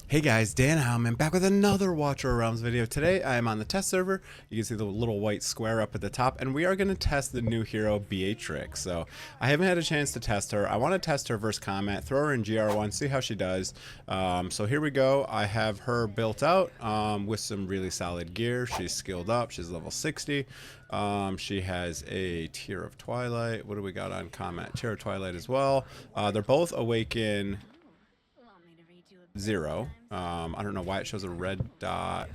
Hey guys, Dan Howman back with another Watcher Realms video. Today I am on the test server. You can see the little white square up at the top, and we are going to test the new hero Beatrix. So I haven't had a chance to test her. I want to test her versus combat, throw her in GR1, see how she does. So here we go. I have her built out with some really solid gear. She's skilled up. She's level 60. She has a Tear of Twilight. What do we got on combat? Tear of Twilight as well. They're both awaken 0. I don't know why it shows a red dot,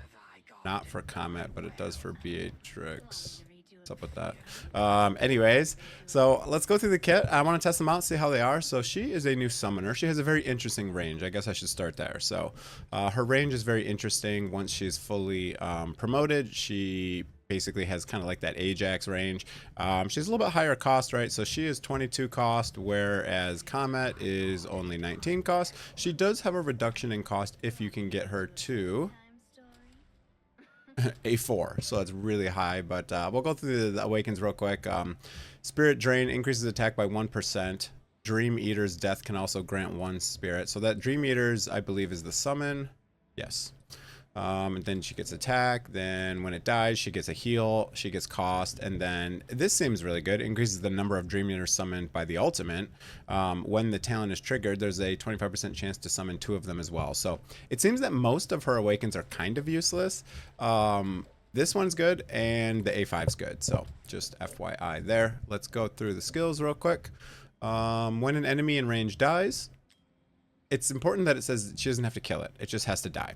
not for combat, but it does for Beatrix. What's up with that? Anyways, so let's go through the kit. I want to test them out, see how they are. So she is a new summoner. She has a very interesting range. I guess I should start there. So her range is very interesting. Once she's fully promoted, she basically has kind of like that Ajax range. She's a little bit higher cost, right? So she is 22 cost, whereas Comet is only 19 cost. She does have a reduction in cost if you can get her to a 4, so that's really high. But we'll go through the awakens real quick. Spirit Drain increases attack by 1%. Dream Eater's death can also grant 1 spirit. So that Dream Eater's, I believe, is the summon. Yes. And then she gets attack. Then when it dies, she gets a heal. She gets cost. And then this seems really good. It increases the number of Dream Eaters summoned by the ultimate. When the talent is triggered, there's a 25% chance to summon 2 of them as well. So it seems that most of her awakens are kind of useless. This one's good, and the A5's good. So just FYI there. Let's go through the skills real quick. When an enemy in range dies, it's important that it says she doesn't have to kill it. It just has to die.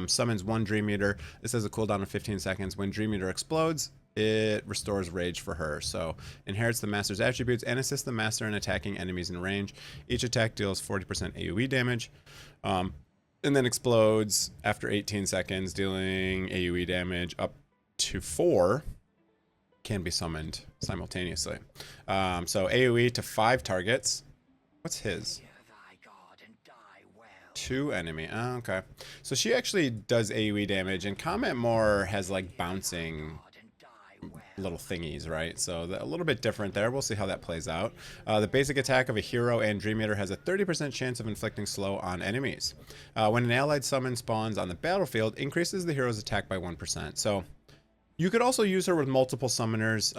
Summons 1 Dream Eater. This has a cooldown of 15 seconds. When Dream Eater explodes, it restores rage for her. So inherits the master's attributes and assists the master in attacking enemies in range. Each attack deals 40% AoE damage. And then explodes after 18 seconds, dealing AoE damage up to 4. Can be summoned simultaneously. So AoE to 5 targets. What's his? 2 enemy. Oh, okay. So she actually does AoE damage, and Combat more has like bouncing little thingies, right? So a little bit different there. We'll see how that plays out. The basic attack of a hero and Dream Eater has a 30% chance of inflicting slow on enemies. When an allied summon spawns on the battlefield, increases the hero's attack by 1%. So you could also use her with multiple summoners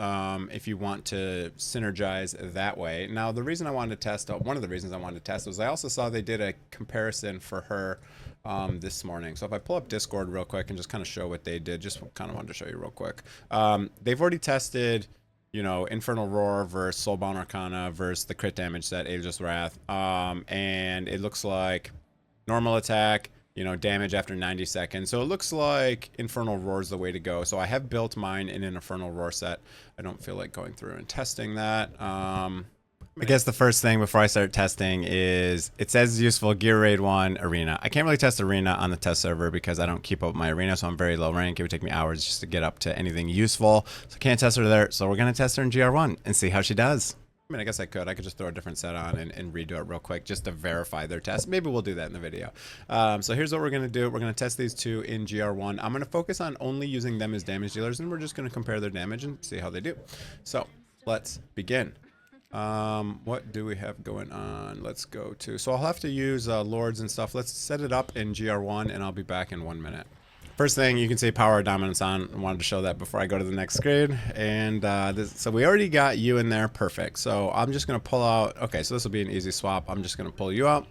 if you want to synergize that way. Now, the reason I wanted to test, one of the reasons I wanted to test was I also saw they did a comparison for her this morning. So if I pull up Discord real quick and just kind of show what they did, just kind of wanted to show you real quick. They've already tested, you know, Infernal Roar versus Soulbound Arcana versus the crit damage set, Ageless Wrath. And it looks like normal attack, you know, damage after 90 seconds. So it looks like Infernal Roar is the way to go. So I have built mine in an Infernal Roar set. I don't feel like going through and testing that. I guess the first thing before I start testing is it says useful Gear Raid 1 Arena. I can't really test Arena on the test server because I don't keep up my Arena, so I'm very low rank. It would take me hours just to get up to anything useful. So I can't test her there. So we're going to test her in GR1 and see how she does. I mean, I guess I could just throw a different set on and redo it real quick just to verify their test. Maybe we'll do that in the video. So here's what we're going to do. We're going to test these 2 in GR1. I'm going to focus on only using them as damage dealers, and we're just going to compare their damage and see how they do. So let's begin. What do we have going on? Let's go to, so I'll have to use lords and stuff. Let's set it up in GR1 and I'll be back in 1 minute. First thing, you can see power dominance on. I wanted to show that before I go to the next screen. And so we already got you in there. Perfect. So I'm just going to pull out. Okay, so this will be an easy swap. I'm just going to pull you out.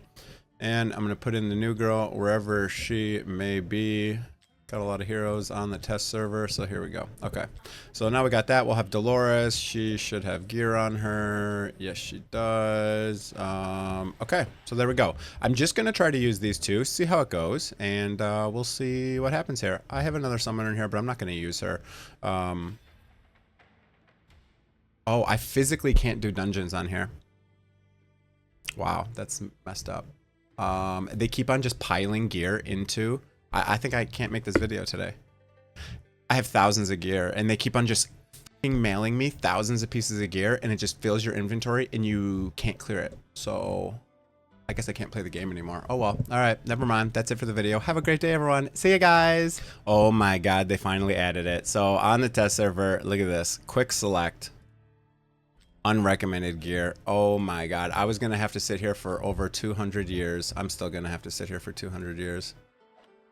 And I'm going to put in the new girl wherever she may be. Got a lot of heroes on the test server. So here we go. Okay. So now we got that. We'll have Dolores. She should have gear on her. Yes, she does. Okay. So there we go. I'm just going to try to use these 2, see how it goes. And we'll see what happens here. I have another summoner in here, but I'm not going to use her. Oh, I physically can't do dungeons on here. Wow. That's messed up. They keep on just piling gear into... I think I can't make this video today. I have thousands of gear, and they keep on just mailing me thousands of pieces of gear, and it just fills your inventory, and you can't clear it. So I guess I can't play the game anymore. Oh well. All right, never mind. That's it for the video. Have a great day, everyone. See you guys. Oh my God, they finally added it. So on the test server, look at this. Quick select. Unrecommended gear. Oh my god. I was going to have to sit here for over 200 years. I'm still going to have to sit here for 200 years.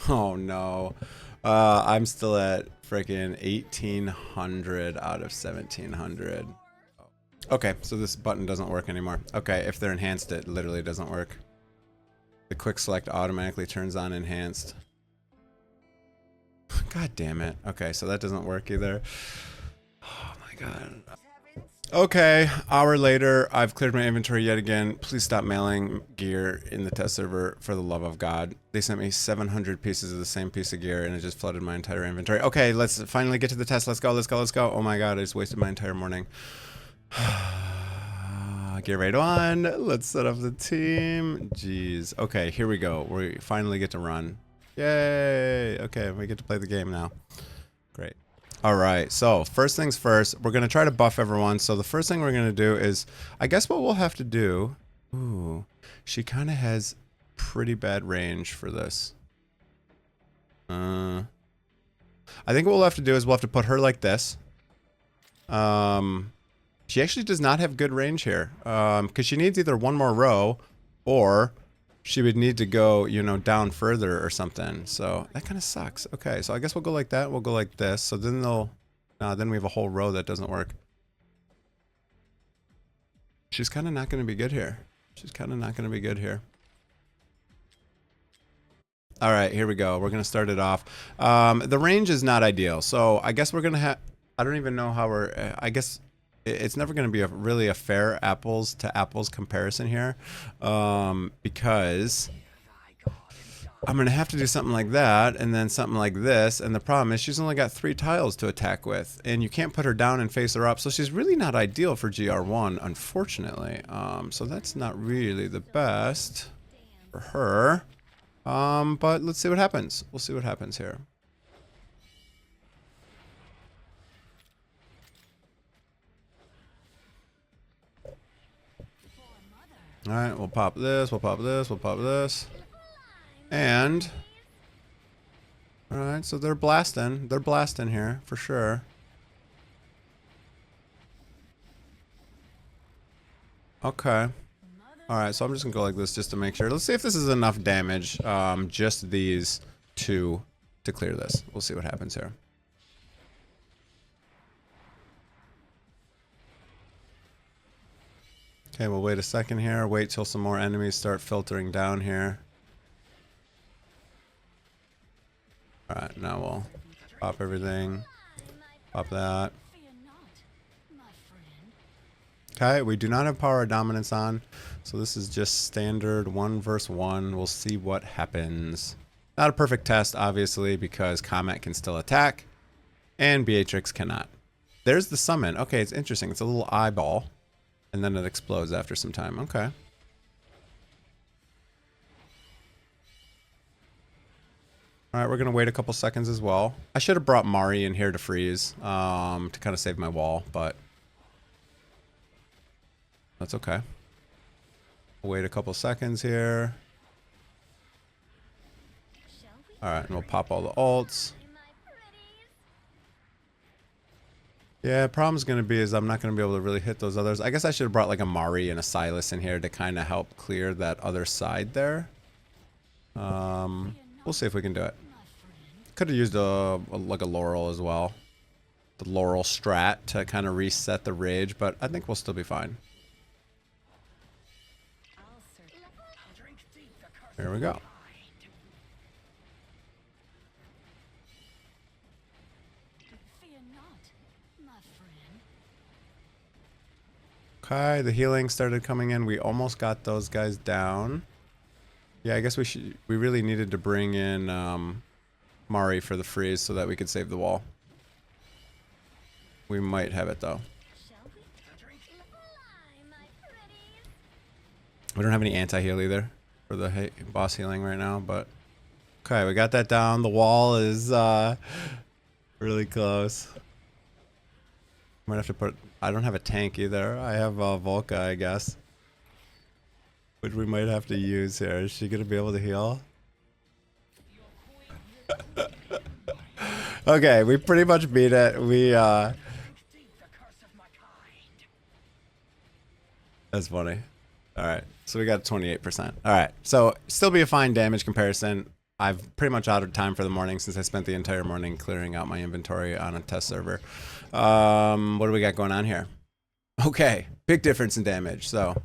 Oh no. I'm still at freaking 1800 out of 1700. Okay, so this button doesn't work anymore. Okay, if they're enhanced, it literally doesn't work. The quick select automatically turns on enhanced. God damn it. Okay, so that doesn't work either. Oh my god. Okay, hour later, I've cleared my inventory yet again. Please stop mailing gear in the test server, for the love of God. They sent me 700 pieces of the same piece of gear and it just flooded my entire inventory. Okay, let's finally get to the test. Let's go, let's go, let's go. Oh my god, I just wasted my entire morning. Get right on. Let's set up the team. Jeez. Okay, here we go. We finally get to run. Yay! Okay, we get to play the game now. Great. Alright, so first things first, we're going to try to buff everyone. So the first thing we're going to do is, I guess what we'll have to do... Ooh, she kind of has pretty bad range for this. I think what we'll have to do is we'll have to put her like this. She actually does not have good range here. Because she needs either one more row, or she would need to go, you know, down further or something. So that kind of sucks. Okay, so I guess we'll go like that. We'll go like this. So then they'll... then we have a whole row that doesn't work. She's kind of not going to be good here. She's kind of not going to be good here. Alright, here we go. We're going to start it off. The range is not ideal. So I guess we're going to have... I don't even know how we're... I guess... It's never going to be really a fair apples to apples comparison here, because I'm going to have to do something like that and then something like this, and the problem is she's only got 3 tiles to attack with, and you can't put her down and face her up, so she's really not ideal for GR1, unfortunately. So that's not really the best for her, but let's see what happens. We'll see what happens here. Alright, we'll pop this, we'll pop this, we'll pop this. And... Alright, so they're blasting. They're blasting here, for sure. Okay. Alright, so I'm just gonna go like this just to make sure. Let's see if this is enough damage. Just these two to clear this. We'll see what happens here. Okay, we'll wait a second here. Wait till some more enemies start filtering down here. Alright, now we'll pop everything. Pop that. Okay, we do not have power dominance on, so this is just standard 1 versus 1. We'll see what happens. Not a perfect test, obviously, because Comet can still attack, and Beatrix cannot. There's the summon. Okay, it's interesting. It's a little eyeball. And then it explodes after some time. Okay. Alright, we're going to wait a couple seconds as well. I should have brought Mari in here to freeze. To kind of save my wall, but... That's okay. We'll wait a couple seconds here. Alright, and we'll pop all the ults. Yeah, problem's going to be is I'm not going to be able to really hit those others. I guess I should have brought like a Mari and a Silas in here to kind of help clear that other side there. We'll see if we can do it. Could have used like a Laurel as well. The Laurel strat to kind of reset the rage, but I think we'll still be fine. Here we go. Okay, the healing started coming in. We almost got those guys down. Yeah, I guess we really needed to bring in Mari for the freeze so that we could save the wall. We might have it though. We don't have any anti-heal either for the boss healing right now, but okay, we got that down. The wall is really close. Might have to put... I don't have a tank either. I have Volca, I guess. Which we might have to use here. Is she gonna be able to heal? Okay, we pretty much beat it. We That's funny. All right, so we got 28%. All right, so still be a fine damage comparison. I've pretty much out of time for the morning since I spent the entire morning clearing out my inventory on a test server. What do we got going on here? Okay, big difference in damage. So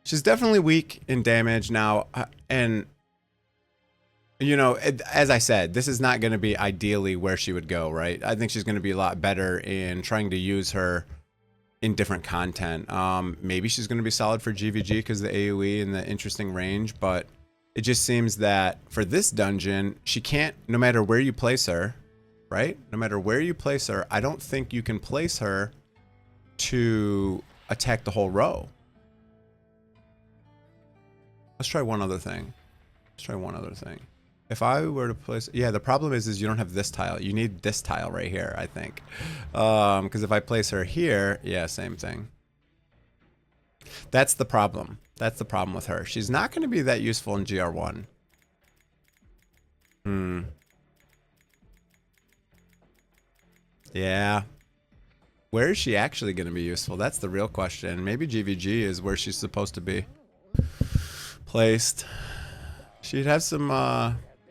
she's definitely weak in damage now, and you know, as I said, this is not going to be ideally where she would go, right? I think she's going to be a lot better in trying to use her in different content. Maybe she's going to be solid for GVG because the AoE and the interesting range, but it just seems that for this dungeon, she can't, no matter where you place her, right? No matter where you place her, I don't think you can place her to attack the whole row. Let's try one other thing. If I were to place, yeah, the problem is you don't have this tile. You need this tile right here, I think. Because if I place her here, yeah, same thing. That's the problem. That's the problem with her. She's not going to be that useful in GR1. Yeah. Where is she actually going to be useful? That's the real question. Maybe GVG is where she's supposed to be placed. She'd have some,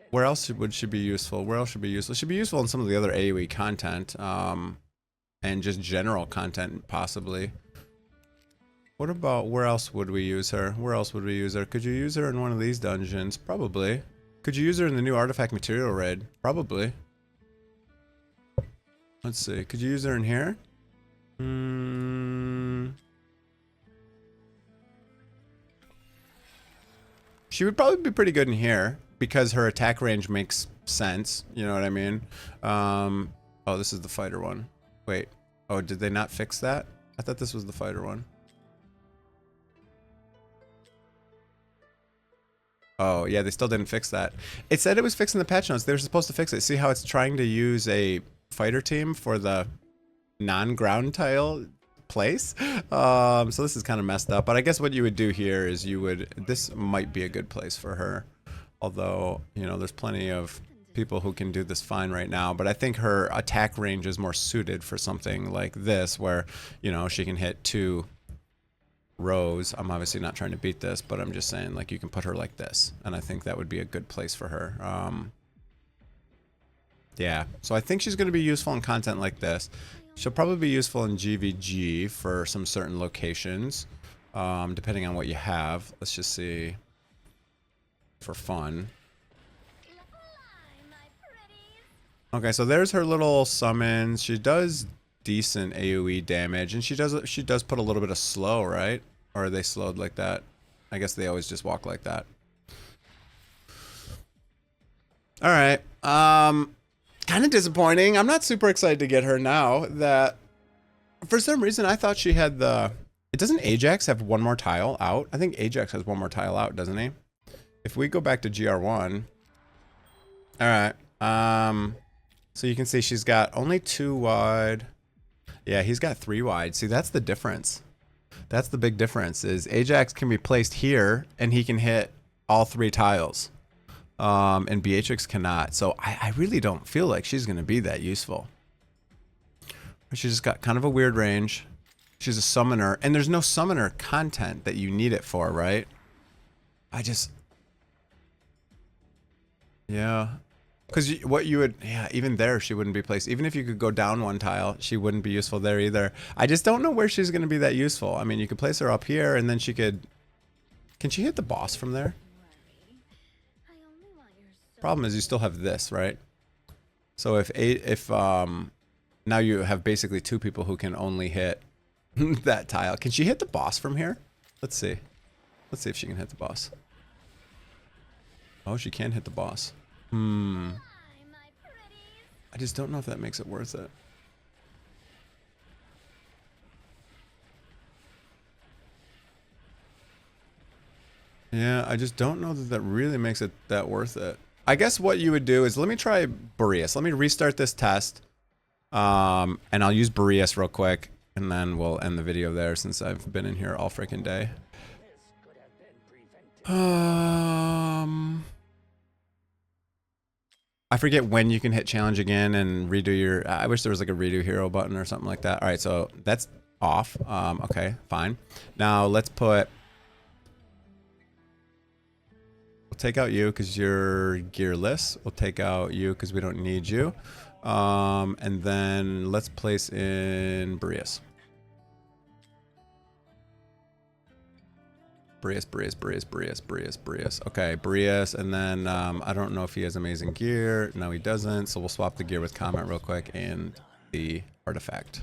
where else would she be useful? Where else should be useful? She'd be useful in some of the other AoE content, and just general content, possibly. What about, where else would we use her? Where else would we use her? Could you use her in one of these dungeons? Probably. Could you use her in the new artifact material raid? Probably. Let's see. Could you use her in here? She would probably be pretty good in here because her attack range makes sense. You know what I mean? Oh, this is the fighter one. Wait. Oh, did they not fix that? I thought this was the fighter one. Oh, yeah, they still didn't fix that. It said it was fixing the patch notes. They were supposed to fix it. See how it's trying to use a fighter team for the non-ground tile place? So this is kind of messed up. But I guess what you would do here is you would... This might be a good place for her. Although, you know, there's plenty of people who can do this fine right now. But I think her attack range is more suited for something like this where, you know, she can hit 2 rows. I'm obviously not trying to beat this, but I'm just saying, like, you can put her like this, and I think that would be a good place for her. Yeah, so I think she's going to be useful in content like this. She'll probably be useful in GVG for some certain locations, depending on what you have. Let's just see, for fun. Okay, so there's her little summons. She does decent AoE damage, and she does put a little bit of slow, right? Or are they slowed like that? I guess they always just walk like that. All right. Kind of disappointing. I'm not super excited to get her now. That for some reason I thought she had the. Doesn't Ajax have one more tile out? I think Ajax has one more tile out, doesn't he? If we go back to GR1. All right. So you can see she's got only 2 wide. Yeah, he's got 3 wide. See, that's the difference. That's the big difference, is Ajax can be placed here, and he can hit all 3 tiles. And Beatrix cannot. So I really don't feel like she's going to be that useful. She's just got kind of a weird range. She's a summoner, and there's no summoner content that you need it for, right? Yeah. Because what you would, yeah, even there she wouldn't be placed. Even if you could go down 1 tile, she wouldn't be useful there either. I just don't know where she's going to be that useful. I mean, you could place her up here, and then she could... Can she hit the boss from there? Problem is you still have this, right? So if now you have basically 2 people who can only hit that tile. Can she hit the boss from here? Let's see. Let's see if she can hit the boss. Oh, she can hit the boss. I just don't know if that makes it worth it. Yeah, I just don't know that that really makes it that worth it. I guess what you would do is, let me try Boreas. Let me restart this test. And I'll use Boreas real quick, and then we'll end the video there since I've been in here all freaking day. I forget when you can hit challenge again and redo your... I wish there was like a redo hero button or something like that. All right, so that's off. Okay, fine. Now let's put... We'll take out you because you're gearless. We'll take out you because we don't need you. And then let's place in Boreas. Boreas. Okay, Boreas, and then I don't know if he has amazing gear. No, he doesn't. So we'll swap the gear with Comet real quick and the artifact.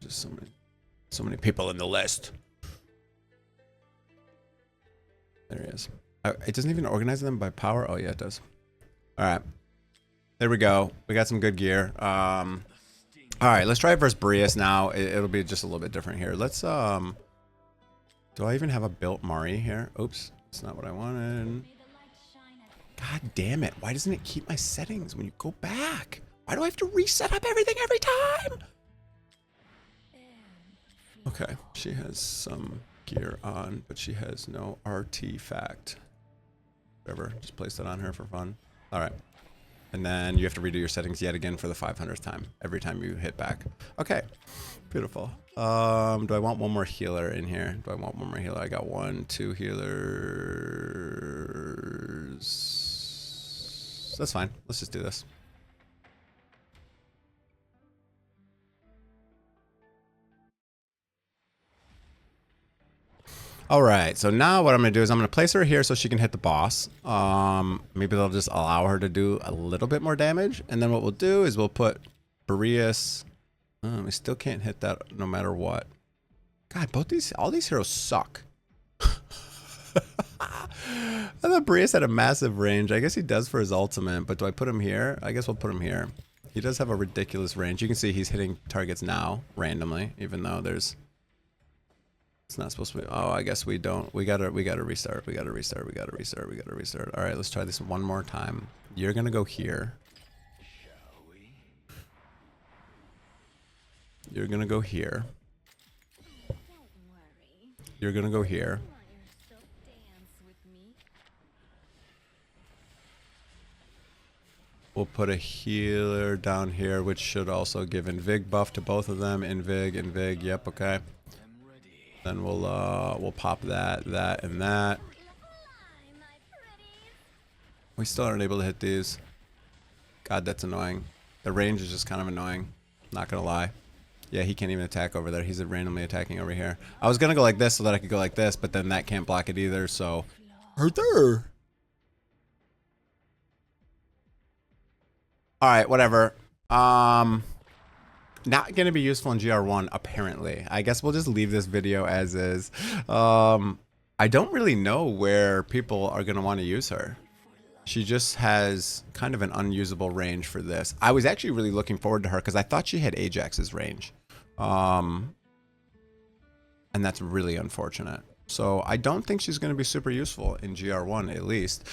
Just so many people in the list. There he is. It doesn't even organize them by power. Oh yeah, it does. All right, there we go. We got some good gear. All right, let's try it versus Boreas now. It'll be just a little bit different here. Let's do I even have a built Mari here? Oops, that's not what I wanted. God damn it! Why doesn't it keep my settings when you go back? Why do I have to reset up everything every time? Okay, she has some gear on, but she has no artifact. Whatever, just place that on her for fun. All right, and then you have to redo your settings yet again for the 500th time every time you hit back. Okay, beautiful. Do I want one more healer in here? Do I want one more healer? I got 1, 2 healers. That's fine. Let's just do this. All right, so now what I'm gonna do is I'm gonna place her here so she can hit the boss. Maybe they'll just allow her to do a little bit more damage. And then what we'll do is we'll put Boreas. We still can't hit that no matter what. God, all these heroes suck. I thought Boreas had a massive range. I guess he does for his ultimate, but do I put him here? I guess we'll put him here. He does have a ridiculous range. You can see he's hitting targets now randomly, even though there's... It's not supposed to be. Oh, I guess we don't. We gotta restart. We gotta restart. All right, let's try this one more time. You're gonna go here. You're gonna go here. You're gonna go here. We'll put a healer down here, which should also give Invig buff to both of them. Invig. Yep. Okay. Then we'll pop that, and that. We still aren't able to hit these. God, that's annoying. The range is just kind of annoying. Not gonna lie. Yeah, he can't even attack over there. He's randomly attacking over here. I was gonna go like this so that I could go like this, but then that can't block it either, so... Right there! Alright, whatever. Not going to be useful in GR1, apparently. I guess we'll just leave this video as is. I don't really know where people are going to want to use her. She just has kind of an unusable range for this. I was actually really looking forward to her because I thought she had Ajax's range. And that's really unfortunate. So I don't think she's going to be super useful in GR1 at least.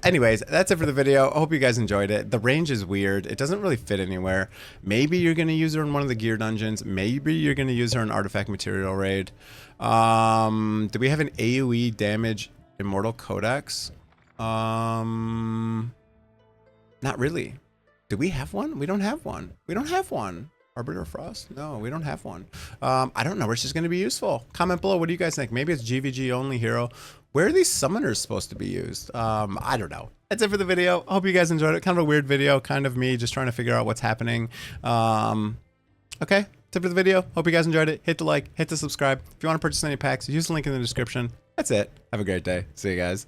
Anyways, that's it for the video. I hope you guys enjoyed it. The range is weird. It doesn't really fit anywhere. Maybe you're going to use her in one of the gear dungeons. Maybe you're going to use her in artifact material raid. Do we have an AoE damage immortal codex? Not really. Do we have one? We don't have one. We don't have one. Arbiter Frost? No, we don't have one. I don't know where she's going to be useful. Comment below. What do you guys think? Maybe it's GVG only hero. Where are these summoners supposed to be used? I don't know. That's it for the video. I hope you guys enjoyed it. Kind of a weird video. Kind of me just trying to figure out what's happening. Okay. That's it for the video. Hope you guys enjoyed it. Hit the like. Hit the subscribe. If you want to purchase any packs, use the link in the description. That's it. Have a great day. See you guys.